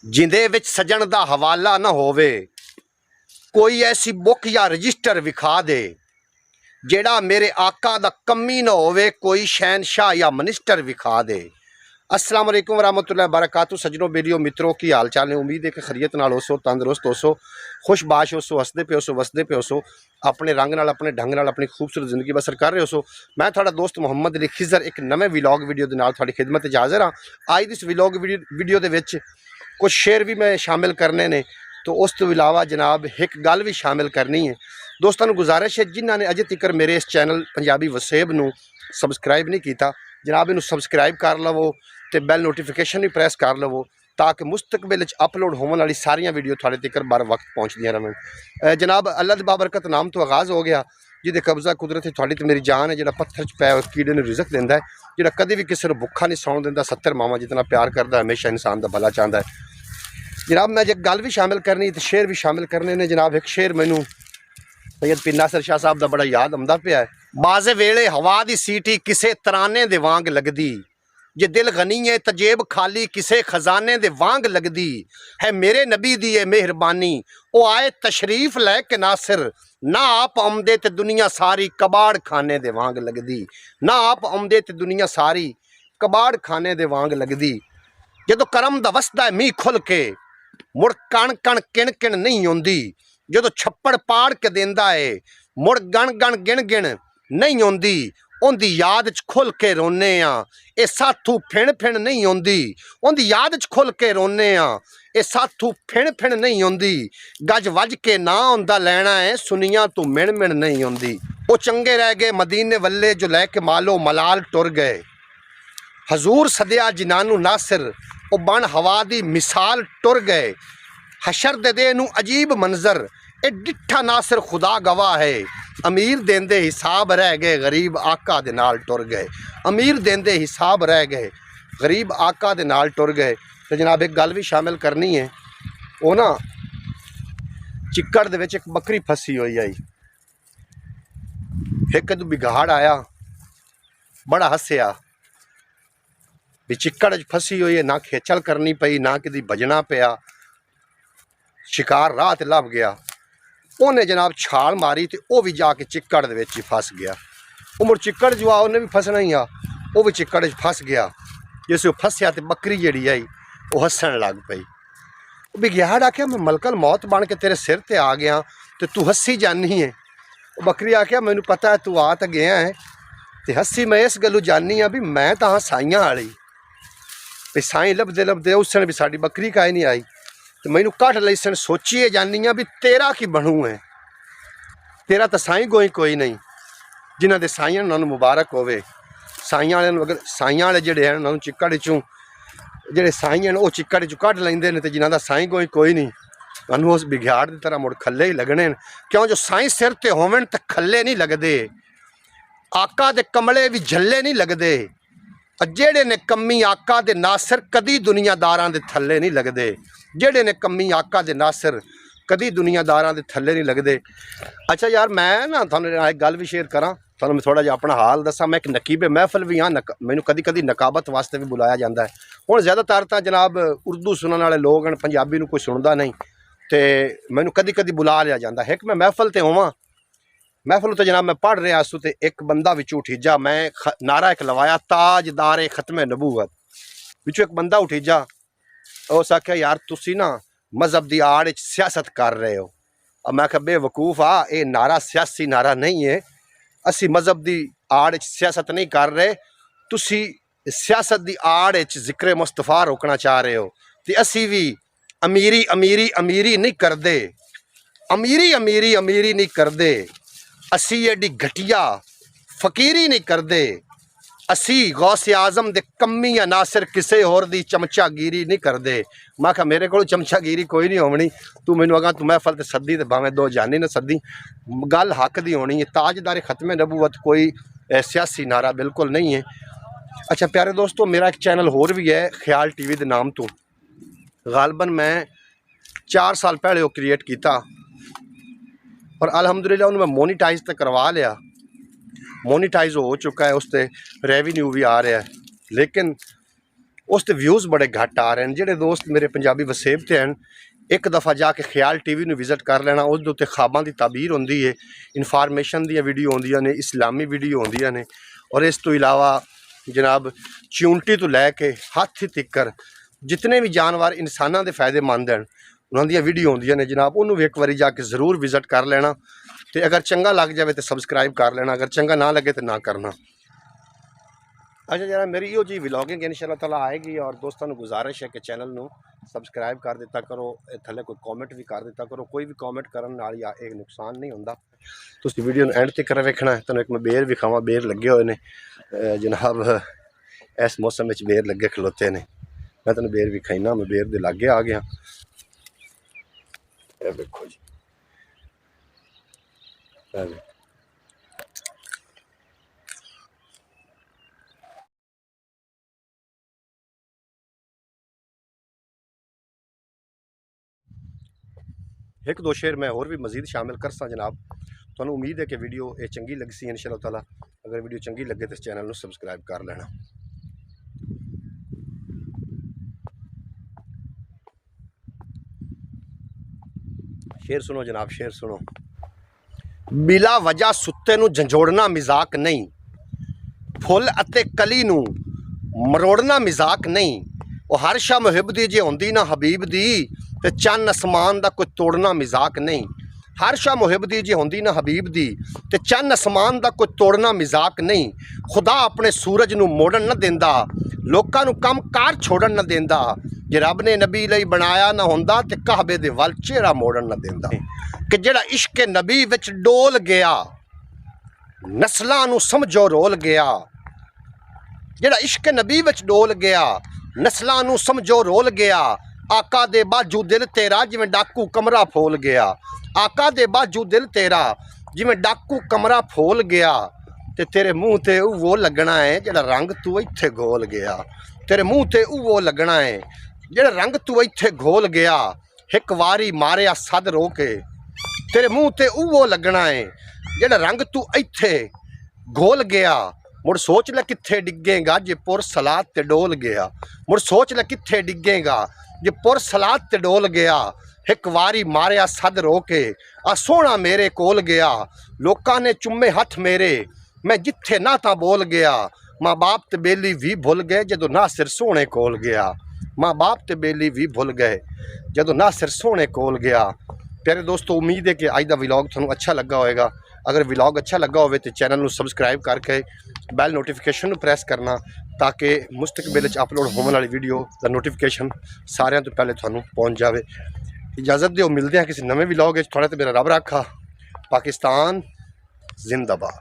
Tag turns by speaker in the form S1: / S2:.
S1: जिंदे विच सजन दा हवाला ना होवे, कोई ऐसी बुक या रजिस्टर विखा दे जेड़ा मेरे आका दा कमी ना होवे, कोई शहनशाह या मिनिस्टर विखा दे। अस्सलाम वालेकुम रहमतुल्लाहि बरकातहू। सजनों बेलियो मित्रों की हाल चाल ने, उम्मीद है कि खरीयत नाल होसो, तंदुरुस्त होसो, खुशबाश होसो, हसदे पे होसो, वसदे पे होसो, अपने रंग नाल अपने ढंग नाल अपनी खूबसूरत जिंदगी बसर कर रहे होसो। मैं थोड़ा दोस्त मुहम्मद अली खिजर एक नवे विलॉग वीडियो के नाल थोड़ी खिदमत च हाज़र हाँ। आज इस विलॉग वीडियो दे विच कुछ शेयर भी मैं शामिल करने ने, तो उस तो इलावा जनाब एक गल भी शामिल करनी है। दोस्तों को गुजारिश है जिन्होंने ने अजे तक मेरे इस चैनल पंजाबी वसेब नूं सबसक्राइब नहीं किया, जनाब इनू सबसक्राइब कर लवो तो बैल नोटिफिकेशन भी प्रेस कर लवो, ताकि मुस्तकबिल अपलोड होने वाली सारिया वीडियो थोड़े तक बर वक्त पहुँचदियाँ रहें। जनाब अल्लाह दी बाबरकत नाम तो आगाज़ हो गया, जिदे कब्जा कुदरत थोड़ी तो मेरी जान है, जो पत्थर च पै कीड़े ने रिजक देंदा है, जो कभी भी किसी को भुखा नहीं सौन देंदा, 70 मावां जितना प्यार करता है, हमेशा इंसान का भला चाहता है। जनाब मैं जो गल भी शामिल करनी तो शेर भी शामिल करने ने। जनाब एक शेर मैनू सैयद पीर नासिर शाह साहब का बड़ा याद आंदा पिया है। बाजे वेले हवा दी सीटी किसे तराने दे वांग लगदी, जे दिल गनी है तजेब खाली किसे खजाने दे वांग लगदी है। मेरे नबी दी है मेहरबानी, ओ आए तशरीफ लैके नासिर, ना आप आमदे ते दुनिया सारी कबाड़ खाने दे वांग लगदी, ना आप आमदे ते दुनिया सारी कबाड़ खाने दे वांग लगदी। जदों करम दा वसदा है मीह खुल के, मुड़ कण कण किण किण नहीं आउंदी, जदों छप्पड़ पाड़ के देंदा है, मुड़ गण गण गिण गिण नहीं आउंदी। उनदी याद च खुल के रोने आ, ए साथू फिण फिण नहीं आउंदी, उनदी याद च खुल के रोने आ, ए साथू फिण फिण नहीं आउंदी। गज वज के ना आउंदा लैना है, सुनिया तू मिण मिण नहीं आउंदी। ओ चंगे रह गए मदीने वल्ले जो लैके मालो मलाल टुर गए, हजूर सदिया जिनानू नासिर, ओ बन हवा दी मिसाल टुर गए। हशर दे दे नू अजीब मंजर, ए डिठा नासिर खुदा गवाह है। अमीर देंदे हिसाब रह गए, गरीब आका दे नाल टुर गए। अमीर देंदे हिसाब रह गए, गरीब आका दे नाल टुर गए। तो जनाब एक गल भी शामिल करनी है। वो ना चिक्कड़ दे विच एक बकरी फसी हुई आई, एक बिगाड़ आया, बड़ा हस्या भी चिक्कड़ फसी हुई है, ना खेचल करनी पई, ना कि बजना पिया, शिकार राह ते लभ गया। उन्हें जनाब छाल मारी तो वह भी जाके चिक्कड़ दे विच ही फस गया। वो मुड़ चिक्कड़ जो आ उन्हें भी फसना ही आ, वह भी चिक्कड़ फस गया। जिस फसया तो बकरी जी आई वह हसन लग पई। बिगियाड़ आख्या मैं मलकल मौत बन के तेरे सिर ते आ गया तो तू हसी जानी है। बकरी आख्या मैनू पता है तू आ तो गया है, तो हसी मैं इस गलों जानी हाँ भी मैं तो हाँ साइयां वाली, भी साई लभदे लभदे उस दिन भी साड़ी बकरी काई नहीं आई, तो मैनू कट लई सन सोचिए जानी हाँ भी तेरा की बनू है। तेरा तो साई कोई नहीं, जिन्हों के साइयां उन्होंने मुबारक होवे। साइयां वाले अगर साइयां वाले जोड़े हैं उन्होंने चिक्कड़ चों जोड़े साई हैं वो चिक्कड़ चों कट लेंदे ने, तो जिन्हों का साई कोई नहीं उन्होंने उस बिघाड़ की तरह मुड़ खले ही लगने। क्यों जो साई सिर ते होवन तो खले नहीं लगते, आका दे कमले भी झल्ले नहीं लगते, जेड़े ने कमी आका दे नासिर कदी दुनियादारां दे थल्ले नहीं लगते। जेड़े ने कमी आका दे नासिर कदी दुनियादारां दे थल्ले नहीं लगते। अच्छा यार मैं ना थानू एक गल भी शेयर करा, थानू मैं थोड़ा जिहा अपना हाल दसा। मैं एक नकीबे महफिल भी हाँ, मैनू कदी कदी नकाबत वास्ते भी बुलाया जाता है। हुण ज़्यादातर तो जनाब उर्दू सुनने वाले लोग हैं, पंजाबी नूं कोई सुनता नहीं, तो मैनू कदी कदी बुला लिया जाता है। एक मैं महफिल ते होवां, महफिल तो जनाब मैं पढ़ रहा सू, तो एक बंदा विचों उठीजा, मैं नारा एक लवाया ताजदारे खत्मे नबूवत, विचों एक बंदा उठीजा, उस आख्या यार तुसी ना मजहब की आड़ सियासत कर रहे हो। अब मैं बेवकूफ आ, ये नारा सियासी नारा नहीं है, असी मजहब की आड़ सियासत नहीं कर रहे, तुसी सियासत की आड़ जिक्र मुस्तफा रोकना चाह रहे हो, तो असी भी अमीरी अमीरी अमीरी नहीं करते, अमीरी अमीरी अमीरी नहीं करते, असी एडी घटिया फकीरी नहीं करते, असी गौसे आजम दे कमी या नासिर किसी होर दी चमचागिरी नहीं करते। मैं कहा मेरे को चमचागिरी कोई नहीं होनी, तू मैनू अगर तू महफल ते सदी तो भावें दो जानी ना सदी, गल हक दी होनी है। ताजदारे खत्मे नबूवत कोई सियासी नारा बिल्कुल नहीं है। अच्छा प्यारे दोस्तों, मेरा एक चैनल होर भी है ख्याल टीवी के नाम तो, गालबन मैं 4 साल पहले वो क्रिएट किया और अल्हम्दुलिल्लाह उन्होंने मैं मोनीटाइज तो करवा लिया, मोनीटाइज हो चुका है, उस पर रेवेन्यू भी आ रहा है। लेकिन उस ते व्यूज़ बड़े घट आ रहे हैं। ਜਿਹੜੇ ਦੋਸਤ ਮੇਰੇ ਪੰਜਾਬੀ ਵਸੇਬ ਤੇ ਹਨ, ਇੱਕ ਦਫਾ ਜਾ ਕੇ ਖਿਆਲ ਟੀਵੀ ਨੂੰ ਵਿਜ਼ਿਟ ਕਰ ਲੈਣਾ। ਉਸ ਦੇ ਉੱਤੇ ਖਾਬਾਂ ਦੀ ਤਾਬੀਰ ਹੁੰਦੀ ਹੈ, ਇਨਫਾਰਮੇਸ਼ਨ ਦੀਆਂ ਵੀਡੀਓ ਆਉਂਦੀਆਂ ਨੇ, ਇਸਲਾਮੀ ਵੀਡੀਓ ਆਉਂਦੀਆਂ ਨੇ। ਔਰ ਇਸ ਤੋਂ ਇਲਾਵਾ ਜਨਾਬ ਚਿਉਂਟੀ ਤੋਂ ਲੈ ਕੇ ਹਾਥੀ ਤੱਕਰ ਜਿਤਨੇ ਵੀ ਜਾਨਵਰ ਇਨਸਾਨਾਂ ਦੇ ਫਾਇਦੇਮੰਦ ਹਨ ਉਹਨਾਂ ਦੀਆਂ ਵੀਡੀਓ ਆਉਂਦੀਆਂ ਨੇ ਜਨਾਬ। ਉਹਨੂੰ ਵੀ ਇੱਕ ਵਾਰੀ ਜਾ ਕੇ ਜ਼ਰੂਰ ਵਿਜ਼ਿਟ ਕਰ ਲੈਣਾ ਤੇ ਅਗਰ ਚੰਗਾ ਲੱਗ ਜਾਵੇ ਤਾਂ ਸਬਸਕ੍ਰਾइब कर लेना, अगर चंगा ना लगे तो ना करना। अच्छा जरा मेरी यो जी व्लॉगिंग इंशाअल्लाह ताला आएगी। और दोस्तों को गुजारिश है कि चैनल ਨੂੰ सब्सक्राइब कर दिता करो, थले कोई कॉमेंट भी कर दिता करो। कोई भी कॉमेंट करने नाल या एक नुकसान नहीं होंदा। तुसीं वीडियो ਨੂੰ एंड तक वेखना है। तुहानूं एक मैं बेर विखावां, बेर लगे हुए ने जनाब। इस मौसम में बेर लगे खलोते ने। मैं तुहानूं बेर विखाइना, मैं बेर दे लागे आ गया। ये देखो जी, एक दो शेर मैं और भी मजीद शामिल कर सा जनाब। तो उम्मीद है कि वीडियो ये चंगी लगी सी इंशाअल्लाह ताला। अगर वीडियो चंगी लगे तो इस चैनल को सब्सक्राइब कर लेना। शेर सुनो जनाब, शेर सुनो। बिला वजह सुत्ते नूं झंझोड़ना मजाक नहीं, फुल अते कली नूं मरोड़ना मजाक नहीं। वो हर शा मुहिब दी जे होंदी ना हबीब दी, ते चन्न आसमान दा कोई तोड़ना मजाक नहीं। हर शा मुहिब दी जे होंदी ना हबीब दी, ते चन्न आसमान दा कोई तोड़ना मजाक नहीं। खुदा अपने सूरज नूं मोड़न न देंदा, लोकां नूं कम कार छोड़न न देंदा। जे रब ने नबी लई बनाया ना होंदा ते कहबे दे वल चेहरा मोड़न न देंदा। कि जेड़ा इश्क नबी विच डोल गया, नस्लां नूं समझो रोल गया। जेड़ा इश्क नबी विच डोल गया, नस्लां नूं समझो रोल गया। आका दे बाजू दिल तेरा जिवें डाकू कमरा फोल गया। आका दे बाजू दिल तेरा जिवें डाकू कमरा फोल गया। ते तेरे मुँह ते वो लगना है जेड़ा रंग तू इत्थे घोल गया। तेरे मुँह ते वो लगना है जेड़ा रंग तू इत्थे घोल गया। एक वारी मारिया सद रो के, तेरे मुँह ते वो लगना है जेड़ा रंग तू इत्थे घोल गया। मुड़ सोच ले कित्थे डिगेगा जे पुर सलाद ते डोल गया। मुड़ सोच ले कित्थे डिगेगा जे पुर सलाद ते डोल गया। एक वारी मारिया सद रो के, आ सोहना मेरे कोल गया। लोकां ने चुम्मे हथ मेरे, मैं जिथे ना तां बोल गया। माँ बाप ते बेली भी भुल गए जदों ना सिर सोहने कोल गया। माँ बाप ते बेली भी भुल गए जदों ना सिर सोहने कोल गया। प्यारे दोस्तों, उम्मीद है कि अज का व्लॉग तुहानूं अच्छा लगा होएगा। अगर व्लॉग अच्छा लगा हो तो चैनल को सबसक्राइब करके बैल नोटिफिकेशन प्रेस करना, ताकि मुस्तकबिल अपलोड होने वाली वीडियो का नोटिफिकेशन सारिਆਂ तो पहले थानू पहुँच जाए। इजाज़त दो, मिलते हैं किसी नवे व्लॉग। थोड़ा तो मेरा रब रखा। पाकिस्तान जिंदाबाद।